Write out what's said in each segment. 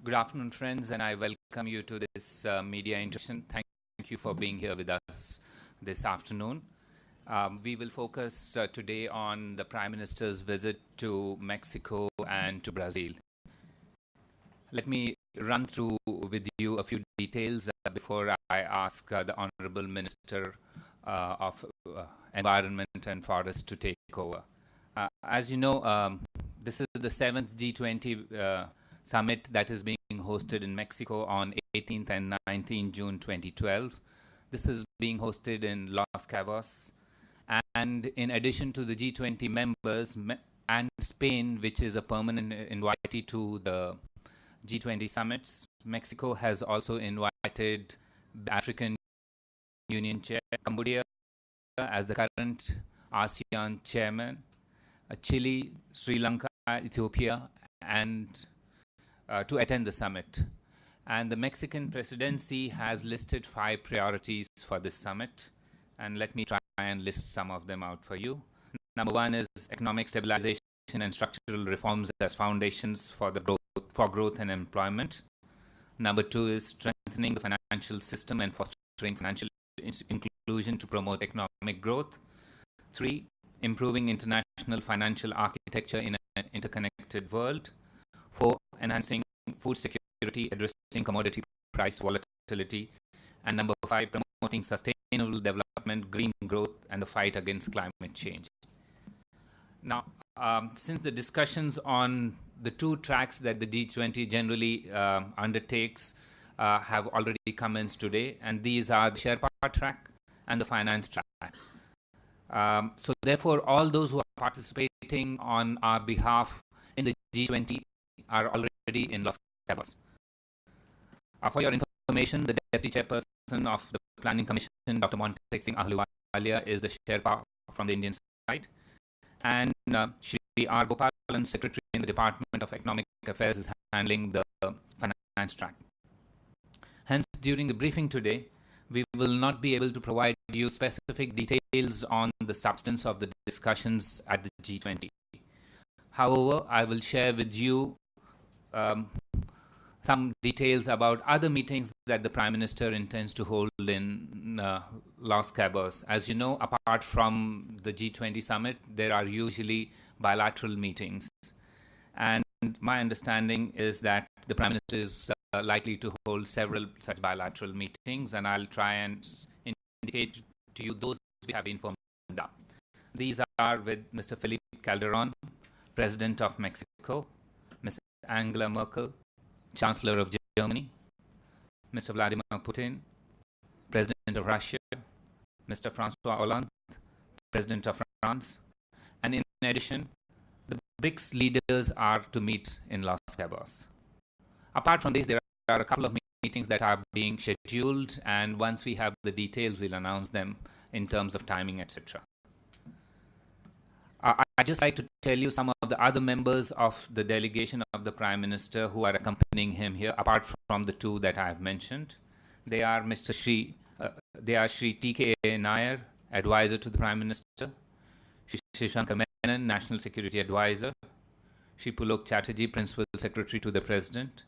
Good afternoon, friends, and I welcome you to this media interaction. Thank you for being here with us this afternoon. We will focus today on the Prime Minister's visit to Mexico and to Brazil. Let me run through with you a few details before I ask the Honorable Minister of Environment and Forest to take over. As you know, this is the 7th G20 summit that is being hosted in Mexico on 18th and 19th June 2012. This is being hosted in Los Cabos. And in addition to the G20 members and Spain, which is a permanent invitee to the G20 summits, Mexico has also invited the African Union Chair, Cambodia as the current ASEAN chairman, Chile, Sri Lanka, Ethiopia, and to attend the summit. And the Mexican presidency has listed 5 priorities for this summit. And let me try and list some of them out for you. Number 1 is economic stabilization and structural reforms as foundations for growth and employment. Number 2 is strengthening the financial system and fostering financial inclusion to promote economic growth. 3, improving international financial architecture in an interconnected world. 4, enhancing food security, addressing commodity price volatility. And number 5, promoting sustainable development, green growth, and the fight against climate change. Now, since the discussions on the 2 tracks that the G20 generally undertakes have already commenced today, and these are the Sherpa track and the finance track. So therefore, all those who are participating on our behalf in the G20 are already in Los Cabos. For your information, the Deputy Chairperson of the Planning Commission, Dr. Montek Singh Ahluwalia, is the Sherpa from the Indian side. And Shri R. Gopalan, Secretary in the Department of Economic Affairs, is handling the finance track. Hence, during the briefing today, we will not be able to provide you specific details on the substance of the discussions at the G20. However, I will share with you some details about other meetings that the Prime Minister intends to hold in Los Cabos. As you know, apart from the G20 summit, there are usually bilateral meetings. And my understanding is that the Prime Minister is likely to hold several such bilateral meetings, and I'll try and indicate to you those we have informed up. These are with Mr. Felipe Calderon, President of Mexico, Ms. Angela Merkel, Chancellor of Germany, Mr. Vladimir Putin, President of Russia, Mr. François Hollande, President of France, and in addition, the BRICS leaders are to meet in Los Cabos. Apart from this, there are a couple of meetings that are being scheduled, and once we have the details, we'll announce them in terms of timing, etc. I'd just like to tell you some of the other members of the delegation of the Prime Minister who are accompanying him here, apart from the 2 that I have mentioned. They are Shri T.K. Nair, Advisor to the Prime Minister, Shri Shankar Menon, National Security Advisor, Shri Pulok Chatterjee, Principal Secretary to the President,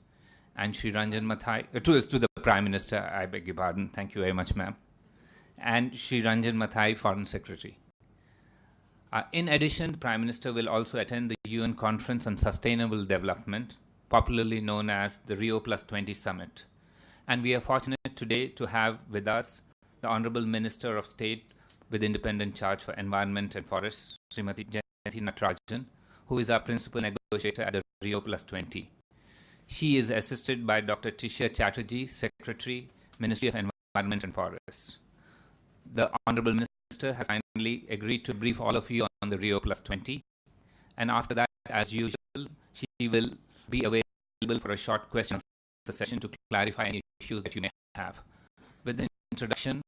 and Shri Ranjan Mathai, to the Prime Minister, I beg your pardon, thank you very much, ma'am, and Shri Ranjan Mathai, Foreign Secretary. In addition, the Prime Minister will also attend the UN Conference on Sustainable Development, popularly known as the Rio+20 Summit. And we are fortunate today to have with us the Honorable Minister of State with independent charge for Environment and Forests, Srimati Jayanti Natarajan, who is our principal negotiator at the Rio+20. She is assisted by Dr. Tisha Chatterjee, Secretary, Ministry of Environment and Forests. The Honorable Minister has kindly agreed to brief all of you on the Rio+20, and after that, as usual, she will be available for a short question and answer session to clarify any issues that you may have. With the introduction,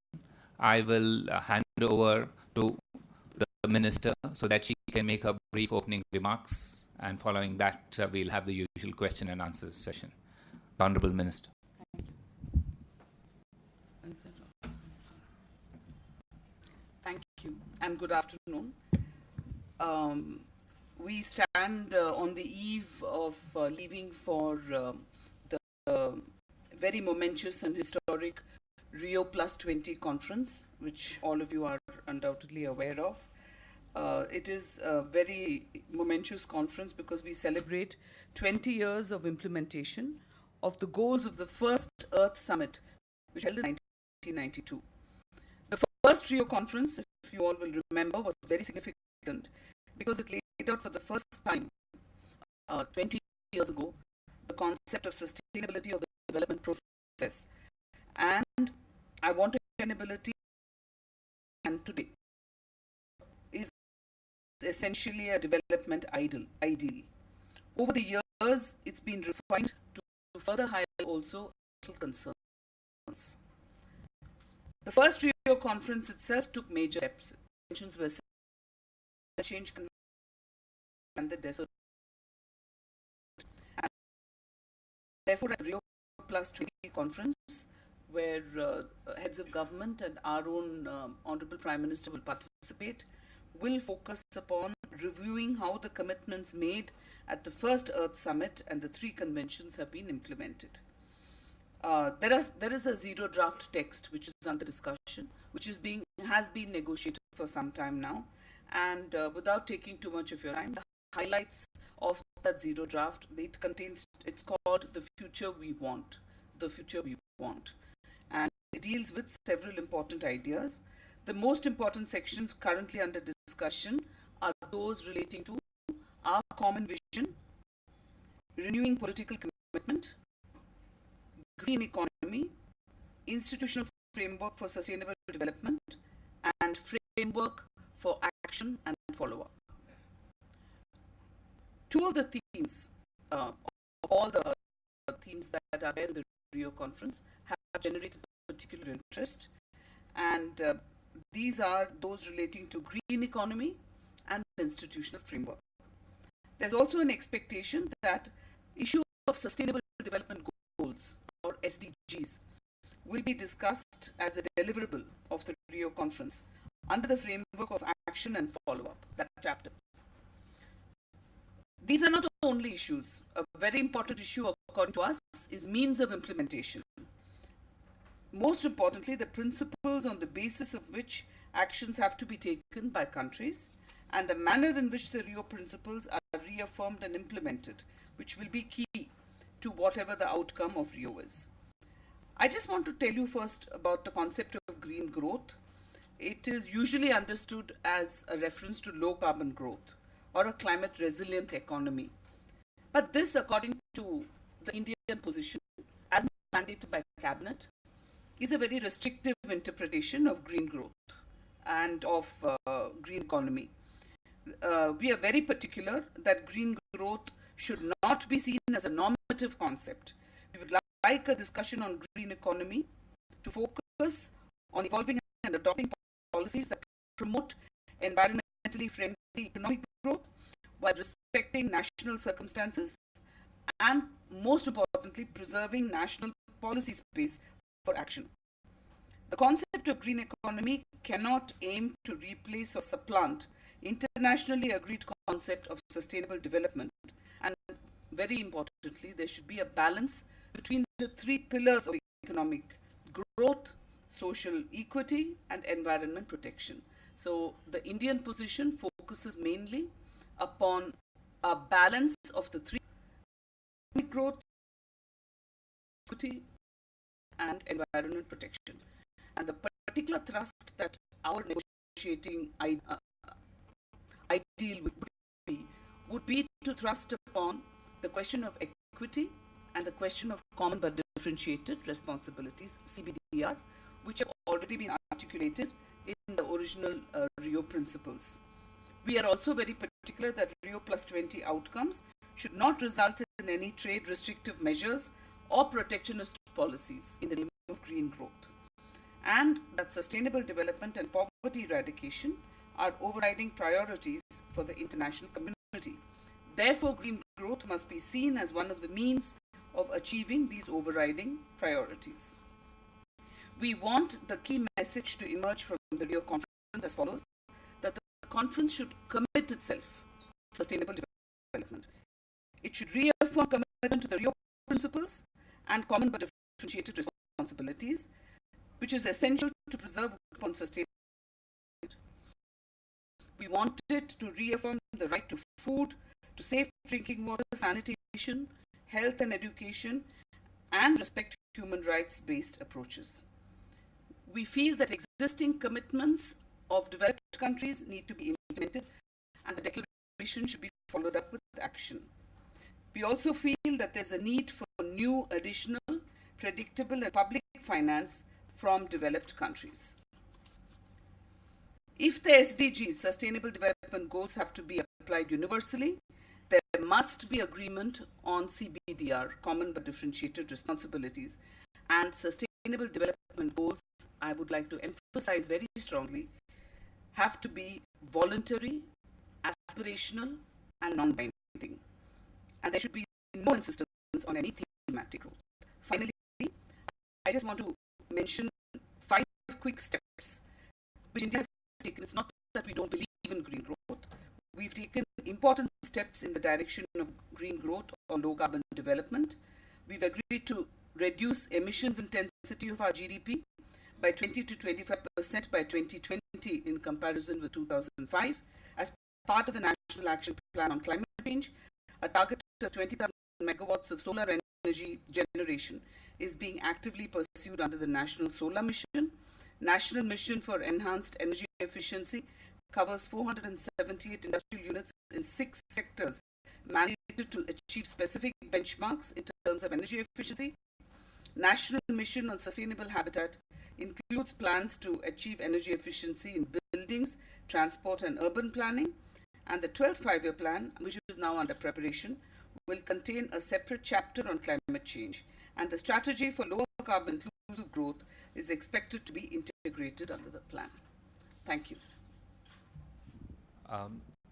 I will hand over to the Minister so that she can make a brief opening remarks, and following that, we'll have the usual question and answer session. The Honorable Minister. Thank you, and good afternoon. we stand on the eve of leaving for the very momentous and historic Rio+20 conference, which all of you are undoubtedly aware of. It is a very momentous conference because we celebrate 20 years of implementation of the goals of the first Earth Summit, which held in 1992. The first Rio conference, if you all will remember, was very significant because it laid out for the first time, 20 years ago, the concept of sustainability of the development process. And I want sustainability, and today is essentially a development ideal. Over the years, it's been refined to further highlight also concerns. The first Rio conference itself took major steps. Intentions were change and the desert. And therefore, at the Rio+20 conference, where heads of government and our own Honorable Prime Minister will participate, will focus upon reviewing how the commitments made at the first Earth Summit and the 3 conventions have been implemented. There is a zero draft text which is under discussion, which has been negotiated for some time now. And without taking too much of your time, the highlights of that zero draft, it's called The Future We Want. The Future We Want. And it deals with several important ideas. The most important sections currently under discussion are those relating to our common vision, renewing political commitment, green economy, institutional framework for sustainable development, and framework for action and follow-up. 2 of the themes, of all the themes that are there in the Rio conference, have generated particular interest, and these are those relating to green economy and institutional framework. There's also an expectation that issue of sustainable development goals, or SDGs, will be discussed as a deliverable of the Rio conference under the framework of action and follow-up, that chapter. These are not the only issues. A very important issue, according to us, is means of implementation. Most importantly, the principles on the basis of which actions have to be taken by countries, and the manner in which the Rio principles are reaffirmed and implemented, which will be key to whatever the outcome of Rio is. I just want to tell you first about the concept of green growth. It is usually understood as a reference to low carbon growth or a climate resilient economy. But this, according to the Indian position, as mandated by Cabinet, is a very restrictive interpretation of green growth and of green economy. We are very particular that green growth should not be seen as a normative concept. We would like a discussion on green economy to focus on evolving and adopting policies that promote environmentally friendly economic growth while respecting national circumstances and, most importantly, preserving national policy space for action. The concept of green economy cannot aim to replace or supplant internationally agreed concept of sustainable development, and very importantly, there should be a balance between the 3 pillars of economic growth, social equity, and environment protection. So the Indian position focuses mainly upon a balance of the 3: economic growth, equity, and environment protection. And the particular thrust that our negotiating ideal would be to thrust upon the question of equity and the question of common but differentiated responsibilities, CBDR, which have already been articulated in the original Rio principles. We are also very particular that Rio+20 outcomes should not result in any trade restrictive measures or protectionist policies in the name of green growth, and that sustainable development and poverty eradication are overriding priorities for the international community. Therefore, green growth must be seen as one of the means of achieving these overriding priorities. We want the key message to emerge from the Rio conference as follows: that the conference should commit itself sustainable development. It should reaffirm commitment to the Rio principles and common but differentiated responsibilities, which is essential to preserve upon sustainability. We want it to reaffirm the right to food, to safe drinking water, sanitation, health and education, and respect human rights-based approaches. We feel that existing commitments of developed countries need to be implemented, and the declaration should be followed up with action. We also feel that there's a need for new, additional, predictable and public finance from developed countries. If the SDGs, Sustainable Development Goals, have to be applied universally, there must be agreement on CBDR, Common but Differentiated Responsibilities, and Sustainable Development Goals, I would like to emphasize very strongly, have to be voluntary, aspirational, and non-binding. And there should be no insistence on any thematic growth. Finally, I just want to mention 5 quick steps which India has taken. It's not that we don't believe in green growth. We've taken important steps in the direction of green growth or low carbon development. We've agreed to reduce emissions intensity of our GDP by 20 to 25% by 2020 in comparison with 2005 as part of the National Action Plan on Climate Change. A target of 20,000 megawatts of solar energy generation is being actively pursued under the National Solar Mission. National Mission for Enhanced Energy Efficiency covers 478 industrial units in 6 sectors mandated to achieve specific benchmarks in terms of energy efficiency. National Mission on Sustainable Habitat includes plans to achieve energy efficiency in buildings, transport and urban planning. And the 12th five-year plan, which is now under preparation, will contain a separate chapter on climate change. And the strategy for lower carbon inclusive growth is expected to be integrated under the plan. Thank you.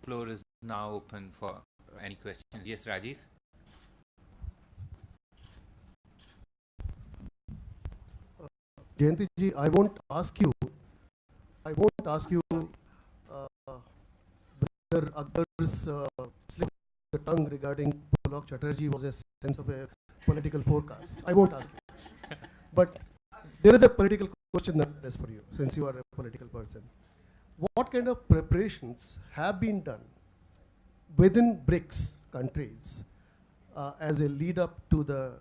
Floor is now open for any questions. Yes, Rajiv? Jayanti ji, I won't ask you whether Akbar's slip of the tongue regarding Pulak Chatterjee was a sense of a political forecast. I won't ask you. But there is a political question nonetheless for you, since you are a political person. What kind of preparations have been done within BRICS countries as a lead up to the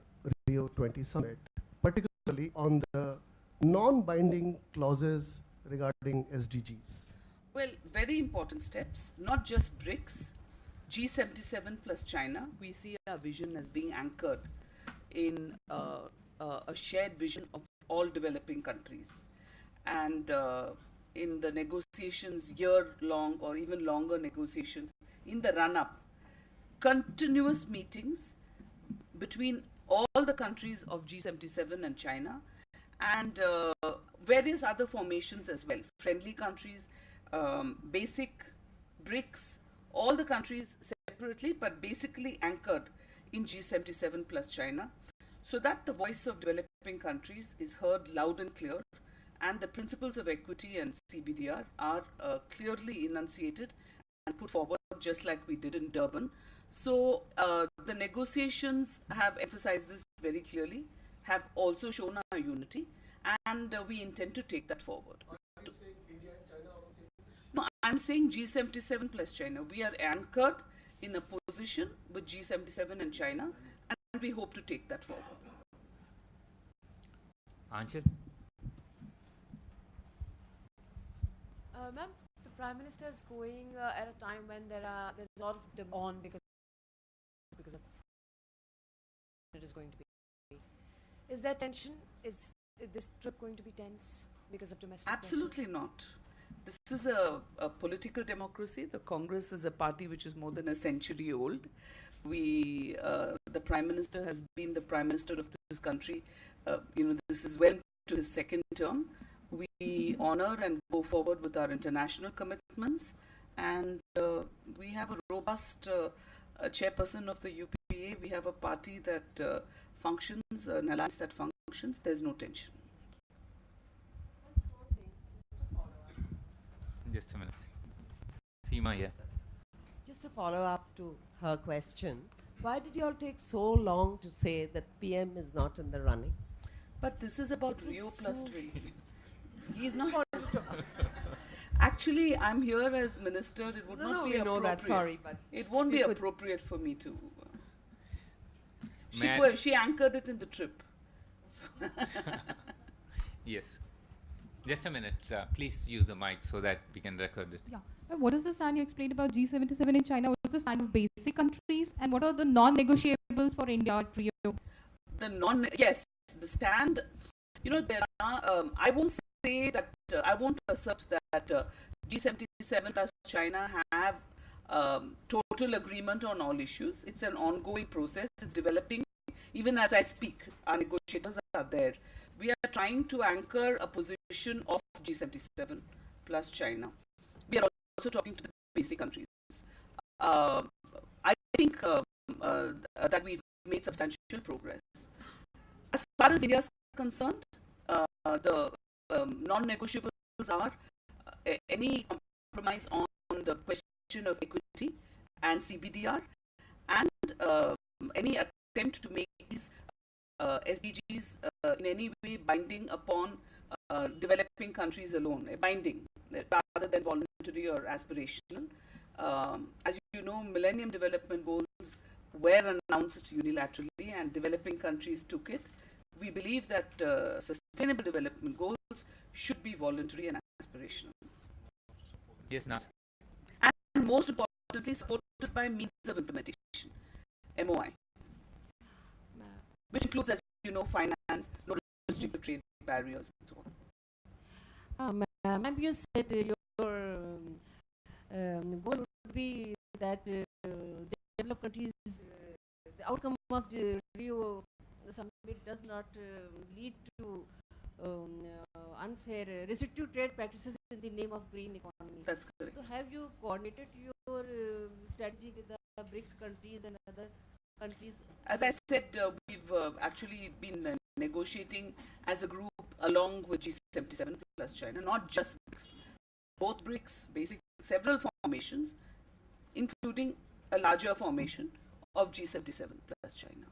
Rio+20 summit, particularly on the non-binding clauses regarding SDGs? Well, very important steps, not just BRICS, G77 plus China. We see our vision as being anchored in a shared vision of all developing countries. And in the negotiations, year-long or even longer negotiations, in the run-up, continuous meetings between all the countries of G77 and China, and various other formations as well, friendly countries, basic BRICS, all the countries separately but basically anchored in G77 plus China, so that the voice of developing countries is heard loud and clear, and the principles of equity and CBDR are clearly enunciated and put forward, just like we did in Durban. So the negotiations have emphasized this very clearly, have also shown our unity, and we intend to take that forward. Are you saying India and China are on the same page? No, I'm saying G77 plus China. We are anchored in a position with G77 and China, and we hope to take that forward. Anchal? Ma'am, the Prime Minister is going at a time when there's a lot of demand on because of it is going to be. Is there tension? Is this trip going to be tense because of domestic Absolutely tensions? not. This is a political democracy. The Congress is a party which is more than a century old. The Prime Minister has been the Prime Minister of this country. This is well to his second term. We honor and go forward with our international commitments, and we have a robust chairperson of the UPA. We have a party that functions, an alliance that functions. There's no tension. Just a minute. Seema, yeah. Just a follow-up to her question. Why did you all take so long to say that PM is not in the running? But this is about It was Rio so plus 20. He's not. Actually, I'm here as minister. It would not be we know appropriate. that, sorry, but It won't you be could- appropriate for me to. May I- She anchored it in the trip. Yes. Just a minute. Please use the mic so that we can record it. Yeah. What is the stand you explained about G77 in China? What is the stand of basic countries? And what are the non-negotiables for India at Rio? Yes, the stand, there are, I won't say that, I won't assert that G77 plus China have total agreement on all issues. It's an ongoing process. It's developing. Even as I speak, our negotiators are there. We are trying to anchor a position of G77 plus China. We are also talking to the basic countries. I think that we've made substantial progress. As far as India is concerned, the non-negotiables are any compromise on the question of equity and CBDR, and any attempt to make these SDGs in any way binding upon developing countries alone, binding rather than voluntary or aspirational. As you know, Millennium Development Goals were announced unilaterally and developing countries took it. We believe that sustainable development goals should be voluntary and aspirational. Yes, Nas. And most importantly, supported by means of implementation, MOI, which includes, as you know, finance, no restrictive trade barriers, and so on. Ma'am, you said your goal would be that developed countries, the outcome of the Rio summit does not lead to unfair, restrictive trade practices in the name of green economy. That's correct. So have you coordinated your strategy with the BRICS countries and other countries? As I said, we've actually been negotiating as a group along with G77 plus China, not just BRICS, both BRICS, basically several formations, including a larger formation of G77 plus China.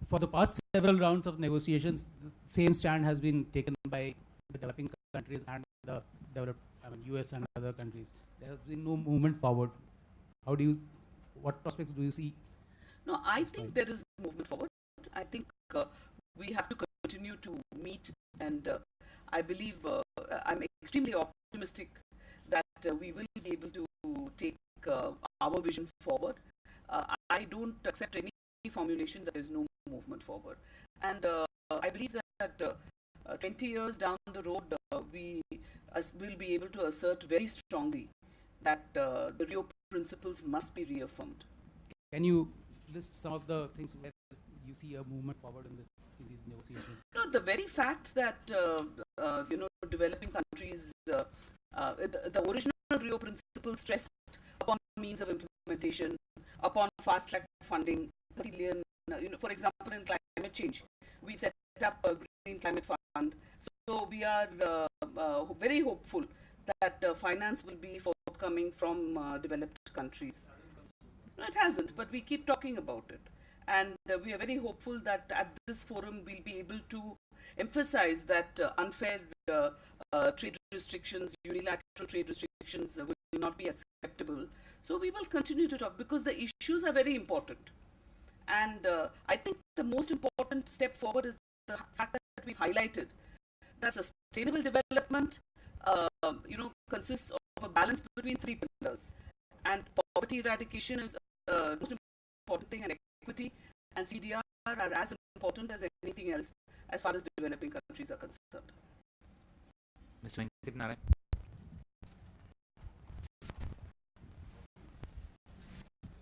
For the past several rounds of negotiations, the same stand has been taken by the developing countries and the US and other countries. There has been no movement forward. What prospects do you see? No, I think there is movement forward. I think we have to continue to meet, and I believe I'm extremely optimistic that we will be able to take our vision forward. I don't accept any formulation that there is no movement forward. And I believe that 20 years down the road, we will be able to assert very strongly that the Rio principles must be reaffirmed. Can you list some of the things where you see a movement forward in these negotiations? No, the very fact that developing countries, the original Rio principles stressed upon means of implementation, upon fast-track funding, 30 billion. For example, in climate change, we've set up a green climate fund. So we are very hopeful that finance will be forthcoming from developed countries. No, it hasn't, but we keep talking about it. And we are very hopeful that at this forum we'll be able to emphasize that unfair trade restrictions, unilateral trade restrictions will not be acceptable. So we will continue to talk because the issues are very important. And I think the most important step forward is the fact that we've highlighted that sustainable development consists of a balance between three pillars. And poverty eradication is the most important thing, and equity and CDR are as important as anything else as far as developing countries are concerned. Mr. Venkat Narayan.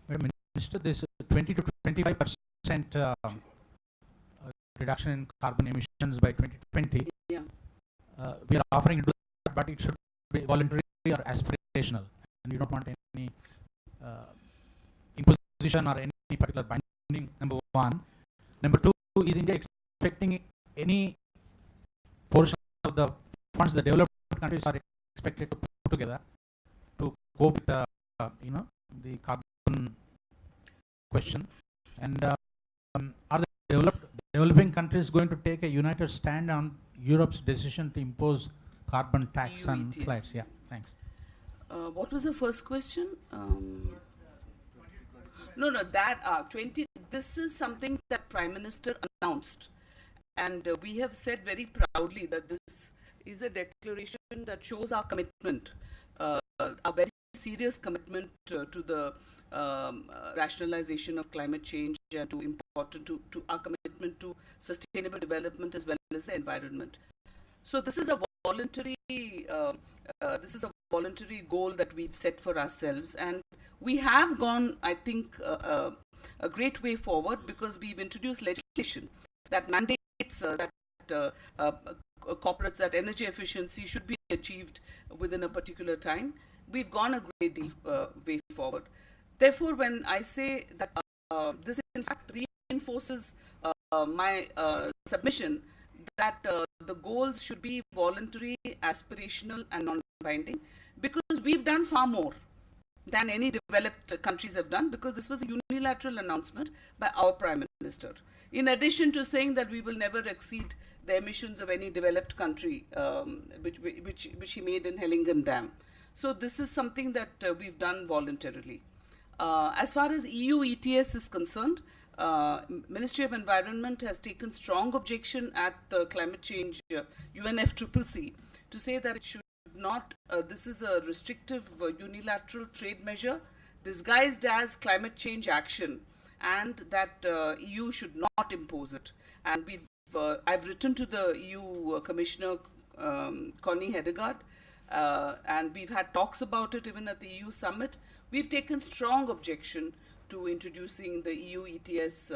Madam Minister, this 20 to 25% reduction in carbon emissions by 2020, Yeah. we are offering to do that, but it should be voluntary or aspirational, and we don't want any imposition or any particular binding, number one. Number two, is India expecting any portion of the funds, the developed countries are expected to put together to cope with the the carbon question. And are the developing countries going to take a united stand on Europe's decision to impose carbon tax EU on ETS. flights? Yeah, thanks. What was the first question? No, that 20. This is something that Prime Minister announced, and we have said very proudly that this is a declaration that shows our commitment, a very serious commitment to the rationalization of climate change and to our commitment to sustainable development as well as the environment. So this is a voluntary goal that we've set for ourselves, and we have gone, I think, a great way forward, because we've introduced legislation that mandates that corporates, that energy efficiency should be achieved within a particular time. We've gone a great deal way forward. Therefore, when I say that this in fact reinforces my submission that the goals should be voluntary, aspirational and non-binding, because we've done far more than any developed countries have done, because this was a unilateral announcement by our Prime Minister. In addition to saying that we will never exceed the emissions of any developed country, which he made in Hellingen Dam. So this is something that we've done voluntarily. As far as EU ETS is concerned, Ministry of Environment has taken strong objection at the climate change UNFCCC to say that it should not, this is a restrictive unilateral trade measure disguised as climate change action, and that EU should not impose it. And I've written to the EU Commissioner Connie Hedegaard, and we've had talks about it even at the EU summit. We've taken strong objection to introducing the EU ETS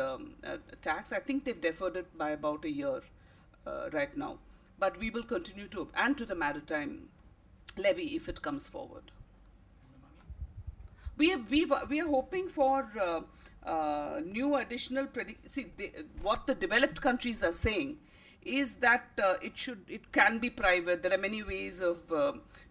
tax. I think they've deferred it by about a year right now. But we will continue to, and to the maritime levy if it comes forward. We are hoping for new additional what the developed countries are saying is that it can be private. There are many ways of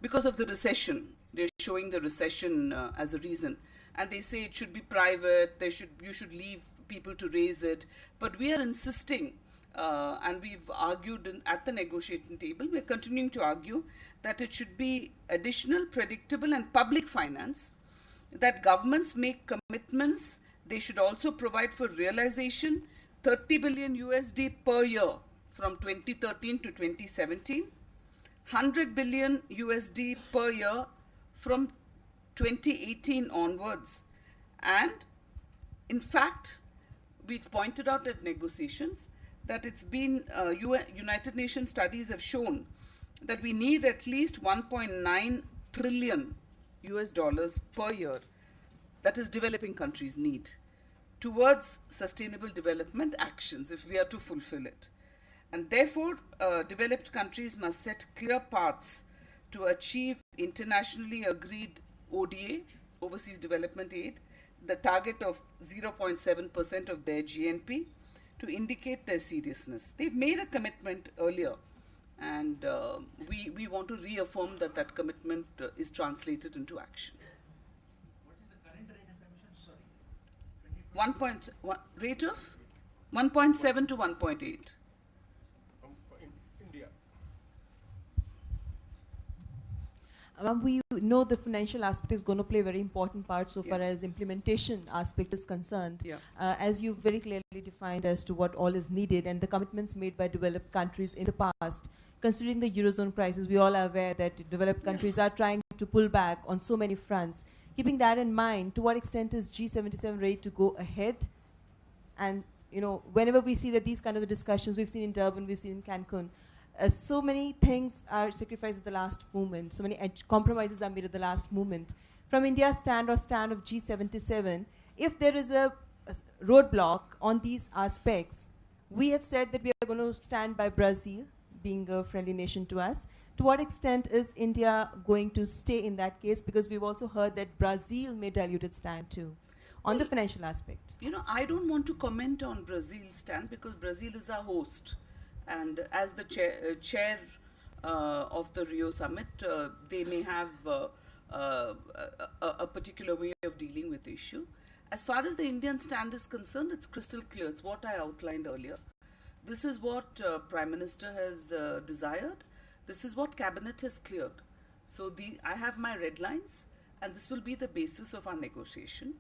because of the recession. They're showing the recession as a reason, and they say it should be private. You should leave people to raise it. But we are insisting, and we've argued at the negotiating table. We're continuing to argue that it should be additional, predictable, and public finance. That governments make commitments. They should also provide for realization, $30 billion USD per year from 2013 to 2017, $100 billion USD per year from 2018 onwards. And in fact, we've pointed out at negotiations that it's been, United Nations studies have shown that we need at least 1.9 trillion US dollars per year, that is developing countries need, towards sustainable development actions if we are to fulfill it. And therefore, developed countries must set clear paths to achieve internationally agreed ODA, Overseas Development Aid, the target of 0.7% of their GNP, to indicate their seriousness. They've made a commitment earlier, and we want to reaffirm that that commitment is translated into action. What is the current rate of emissions? Sorry, Rate of 1.7 to 1.8. We know the financial aspect is going to play a very important part so far as implementation aspect is concerned. Yeah. As you very clearly defined as to what all is needed and the commitments made by developed countries in the past. Considering the Eurozone crisis, we all are aware that developed countries are trying to pull back on so many fronts. Keeping that in mind, to what extent is G77 ready to go ahead? And whenever we see that these kind of discussions, we've seen in Durban, we've seen in Cancun, so many things are sacrificed at the last moment. So many compromises are made at the last moment. From India's stand of G77, if there is a roadblock on these aspects, we have said that we are going to stand by Brazil, being a friendly nation to us. To what extent is India going to stay in that case? Because we've also heard that Brazil may dilute its stand too, on the financial aspect. I don't want to comment on Brazil's stand because Brazil is our host. And as the chair of the Rio summit. They may have a particular way of dealing with the issue. As far as the Indian stand is concerned, it's crystal clear. It's what I outlined earlier. This is what Prime Minister has desired. This is what Cabinet has cleared. So I have my red lines, and this will be the basis of our negotiation.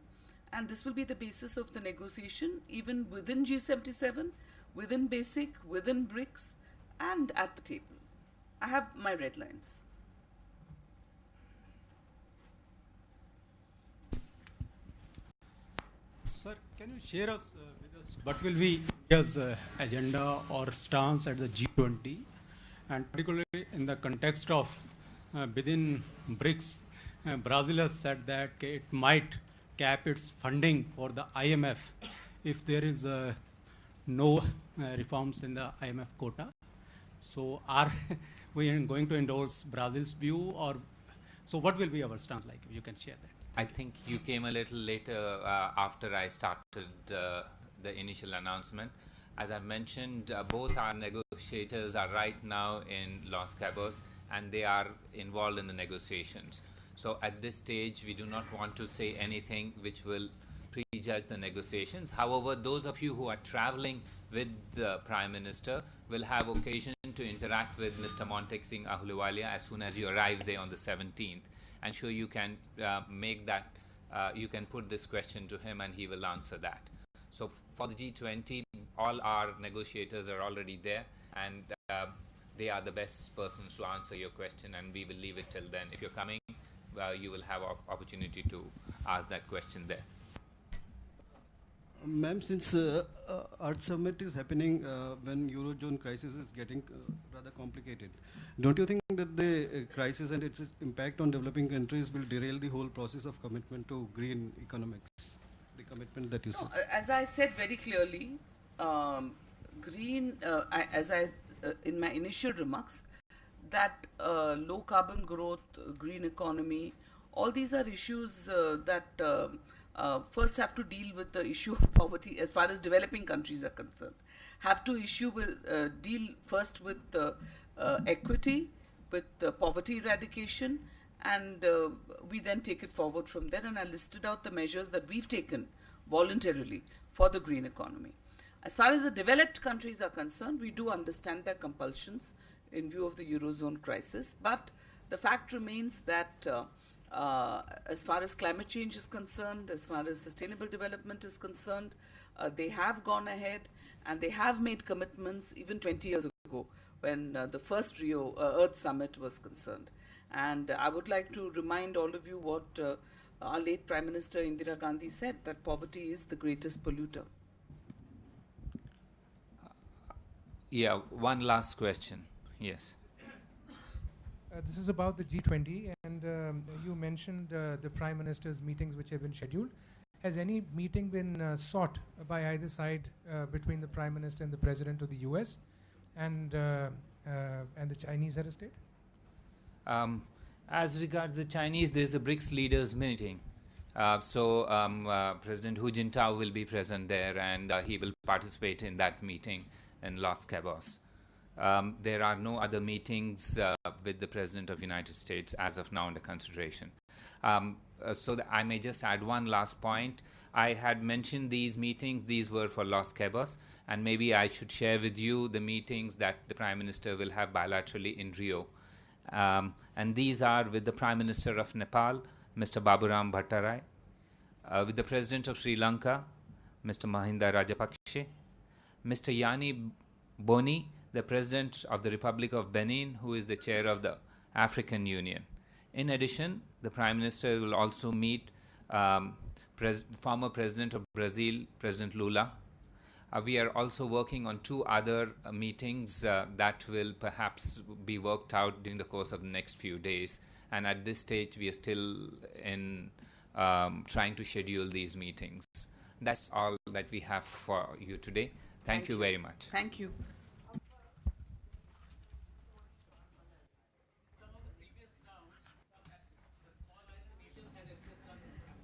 And this will be the basis of the negotiation even within G77, within BASIC, within BRICS, and at the table. I have my red lines. Sir, can you share with us what will be India's agenda or stance at the G20, and particularly in the context of within BRICS, Brazil has said that it might cap its funding for the IMF if there is no reforms in the IMF quota. So are we going to endorse Brazil's view, or so what will be our stance like, if you can share that? I think you came a little later after I started the initial announcement. As I mentioned, both our negotiators are right now in Los Cabos, and they are involved in the negotiations. So at this stage, we do not want to say anything which will prejudge the negotiations. However, those of you who are traveling with the Prime Minister will have occasion to interact with Mr. Montek Singh Ahluwalia as soon as you arrive there on the 17th. And sure, you can make that, you can put this question to him and he will answer that. So for the G20, all our negotiators are already there, and they are the best persons to answer your question, and we will leave it till then. If you're coming, you will have opportunity to ask that question there. Ma'am, since Earth Summit is happening when Eurozone crisis is getting rather complicated, don't you think that the crisis and its impact on developing countries will derail the whole process of commitment to green economics, the commitment that you said? As I said very clearly, green, in my initial remarks, that low carbon growth, green economy, all these are issues that first have to deal with the issue of poverty as far as developing countries are concerned. Have to deal first with equity, with poverty eradication, and we then take it forward from there. And I listed out the measures that we've taken voluntarily for the green economy. As far as the developed countries are concerned, we do understand their compulsions in view of the Eurozone crisis, but the fact remains that as far as climate change is concerned, as far as sustainable development is concerned, they have gone ahead and they have made commitments even 20 years ago when the first Rio Earth Summit was concerned. And I would like to remind all of you what our late Prime Minister Indira Gandhi said, that poverty is the greatest polluter. Yeah, one last question. Yes. This is about the G20, and you mentioned the Prime Minister's meetings which have been scheduled. Has any meeting been sought by either side between the Prime Minister and the President of the US and the Chinese head of state? As regards the Chinese, there's a BRICS leaders meeting. President Hu Jintao will be present there, and he will participate in that meeting in Los Cabos. There are no other meetings with the President of the United States as of now under consideration. I may just add one last point. I had mentioned these meetings. These were for Los Cabos, and maybe I should share with you the meetings that the Prime Minister will have bilaterally in Rio. And these are with the Prime Minister of Nepal, Mr. Baburam Bhattarai, with the President of Sri Lanka, Mr. Mahinda Rajapakse, Mr. Yanni Boni, the President of the Republic of Benin, who is the chair of the African Union. In addition, the Prime Minister will also meet former President of Brazil, President Lula. We are also working on two other meetings that will perhaps be worked out during the course of the next few days. And at this stage, we are still in trying to schedule these meetings. That's all that we have for you today. Thank you very much. Thank you.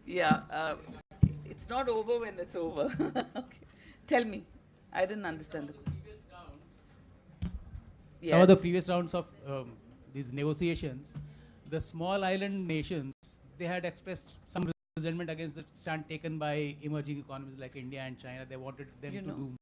Yeah, it's not over when it's over. Okay. Tell me. I didn't understand the question. some of the Yes. previous rounds of these negotiations, the small island nations, they had expressed some resentment against the stand taken by emerging economies like India and China. They wanted them You to know, do